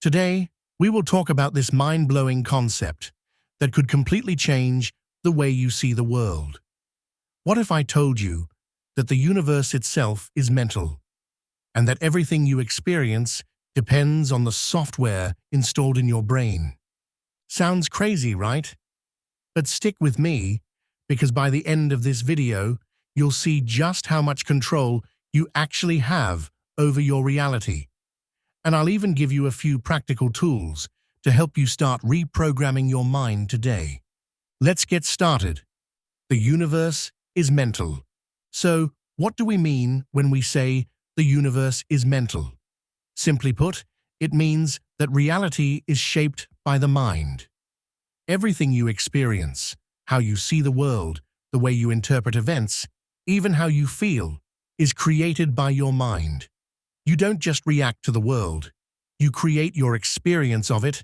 Today, we will talk about this mind-blowing concept that could completely change the way you see the world. What if I told you that the universe itself is mental, and that everything you experience depends on the software installed in your brain? Sounds crazy, right? But stick with me, because by the end of this video, you'll see just how much control you actually have over your reality. And I'll even give you a few practical tools to help you start reprogramming your mind today. Let's get started. The universe is mental. So, what do we mean when we say the universe is mental? Simply put, it means that reality is shaped by the mind. Everything you experience, how you see the world, the way you interpret events, even how you feel, is created by your mind. You don't just react to the world, you create your experience of it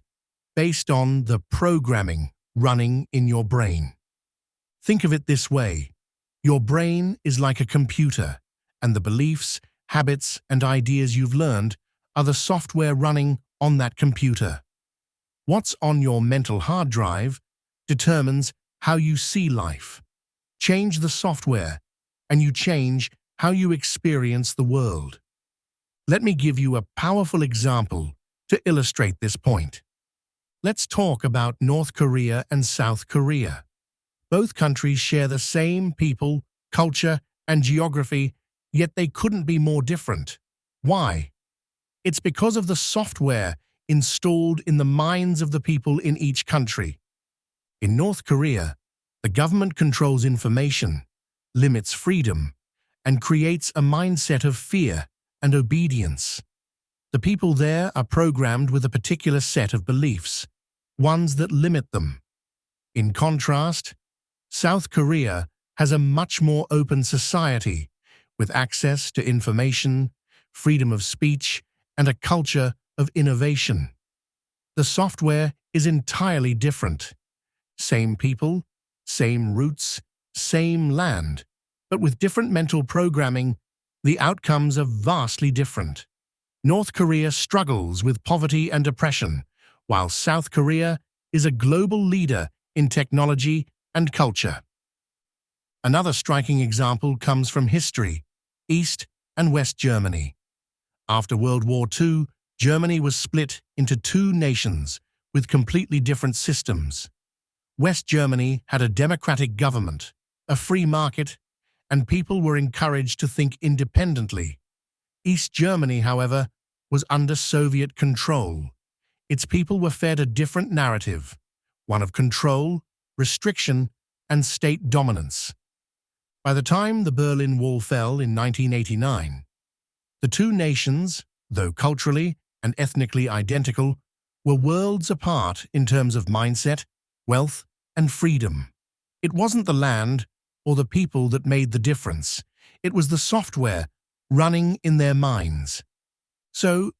based on the programming running in your brain. Think of it this way: your brain is like a computer, and the beliefs, habits, and ideas you've learned are the software running on that computer. What's on your mental hard drive determines how you see life. Change the software, and you change how you experience the world. Let me give you a powerful example to illustrate this point. Let's talk about North Korea and South Korea. Both countries share the same people, culture, and geography, yet they couldn't be more different. Why? It's because of the software installed in the minds of the people in each country. In North Korea, the government controls information, limits freedom, and creates a mindset of fear and obedience. The people there are programmed with a particular set of beliefs, ones that limit them. In contrast, South Korea has a much more open society, with access to information, freedom of speech, and a culture of innovation. The software is entirely different. Same people, same roots, same land, but with different mental programming, the outcomes are vastly different. North Korea struggles with poverty and oppression, while South Korea is a global leader in technology and culture. Another striking example comes from history: East and West Germany. After World War II, Germany was split into two nations with completely different systems. West Germany had a democratic government, a free market, and people were encouraged to think independently. East Germany, however, was under Soviet control. Its people were fed a different narrative, one of control, restriction, and state dominance. By the time the Berlin Wall fell in 1989, the two nations, though culturally and ethnically identical, were worlds apart in terms of mindset, wealth, and freedom. It wasn't the land or the people that made the difference. It was the software running in their minds. So,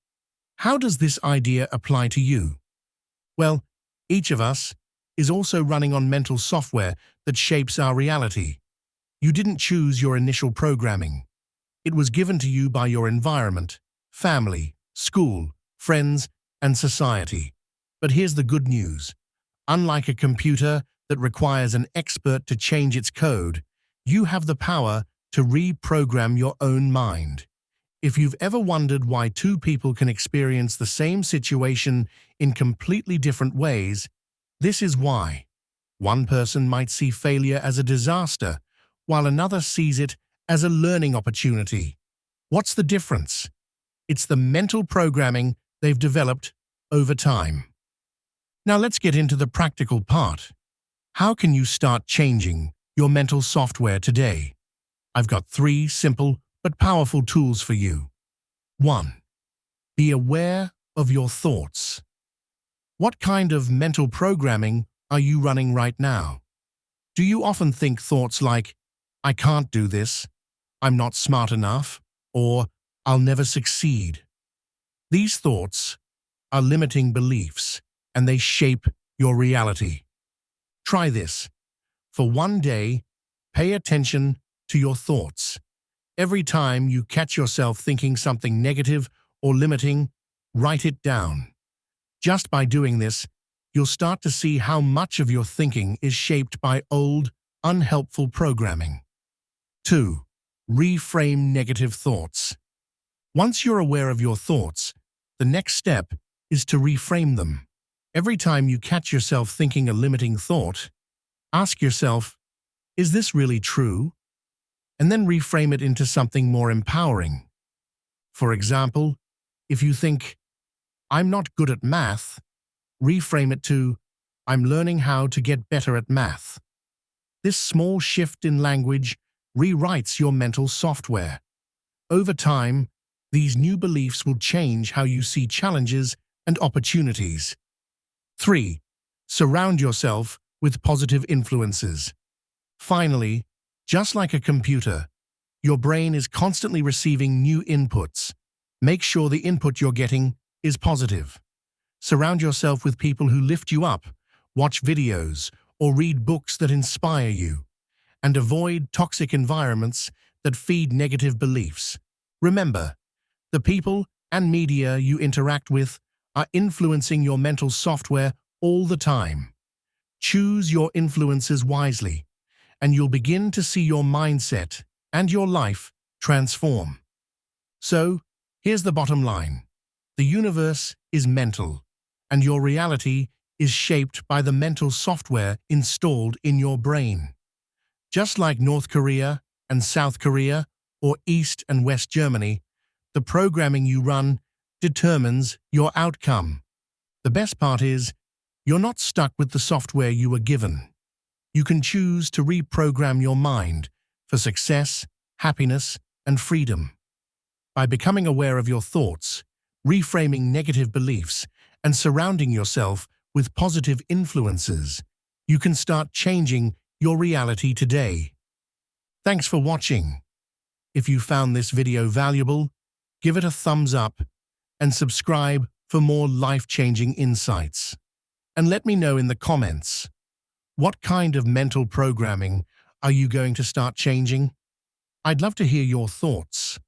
how does this idea apply to you? Well, each of us is also running on mental software that shapes our reality. You didn't choose your initial programming. It was given to you by your environment, family, school, friends, and society. But here's the good news. Unlike a computer that requires an expert to change its code, you have the power to reprogram your own mind. If you've ever wondered why two people can experience the same situation in completely different ways, this is why. One person might see failure as a disaster, while another sees it as a learning opportunity. What's the difference? It's the mental programming they've developed over time. Now let's get into the practical part. How can you start changing your mental software today? I've got 3 simple but powerful tools for you. 1. Be aware of your thoughts. What kind of mental programming are you running right now? Do you often think thoughts like, "I can't do this," "I'm not smart enough," or "I'll never succeed"? These thoughts are limiting beliefs, and they shape your reality. Try this. For one day, pay attention to your thoughts. Every time you catch yourself thinking something negative or limiting, write it down. Just by doing this, you'll start to see how much of your thinking is shaped by old, unhelpful programming. 2. Reframe negative thoughts. Once you're aware of your thoughts, the next step is to reframe them. Every time you catch yourself thinking a limiting thought, ask yourself, is this really true? And then reframe it into something more empowering. For example, if you think, I'm not good at math, reframe it to, I'm learning how to get better at math. This small shift in language rewrites your mental software. Over time, these new beliefs will change how you see challenges and opportunities. 3. Surround yourself with positive influences. Finally, just like a computer, your brain is constantly receiving new inputs. Make sure the input you're getting is positive. Surround yourself with people who lift you up, watch videos, or read books that inspire you, and avoid toxic environments that feed negative beliefs. Remember, the people and media you interact with are influencing your mental software all the time. Choose your influences wisely, and you'll begin to see your mindset and your life transform. So, here's the bottom line. The universe is mental, and your reality is shaped by the mental software installed in your brain. Just like North Korea and South Korea, or East and West Germany, the programming you run determines your outcome. The best part is, you're not stuck with the software you were given. You can choose to reprogram your mind for success, happiness, and freedom. By becoming aware of your thoughts, reframing negative beliefs, and surrounding yourself with positive influences, you can start changing your reality today. Thanks for watching. If you found this video valuable, give it a thumbs up and subscribe for more life-changing insights. And let me know in the comments, what kind of mental programming are you going to start changing? I'd love to hear your thoughts.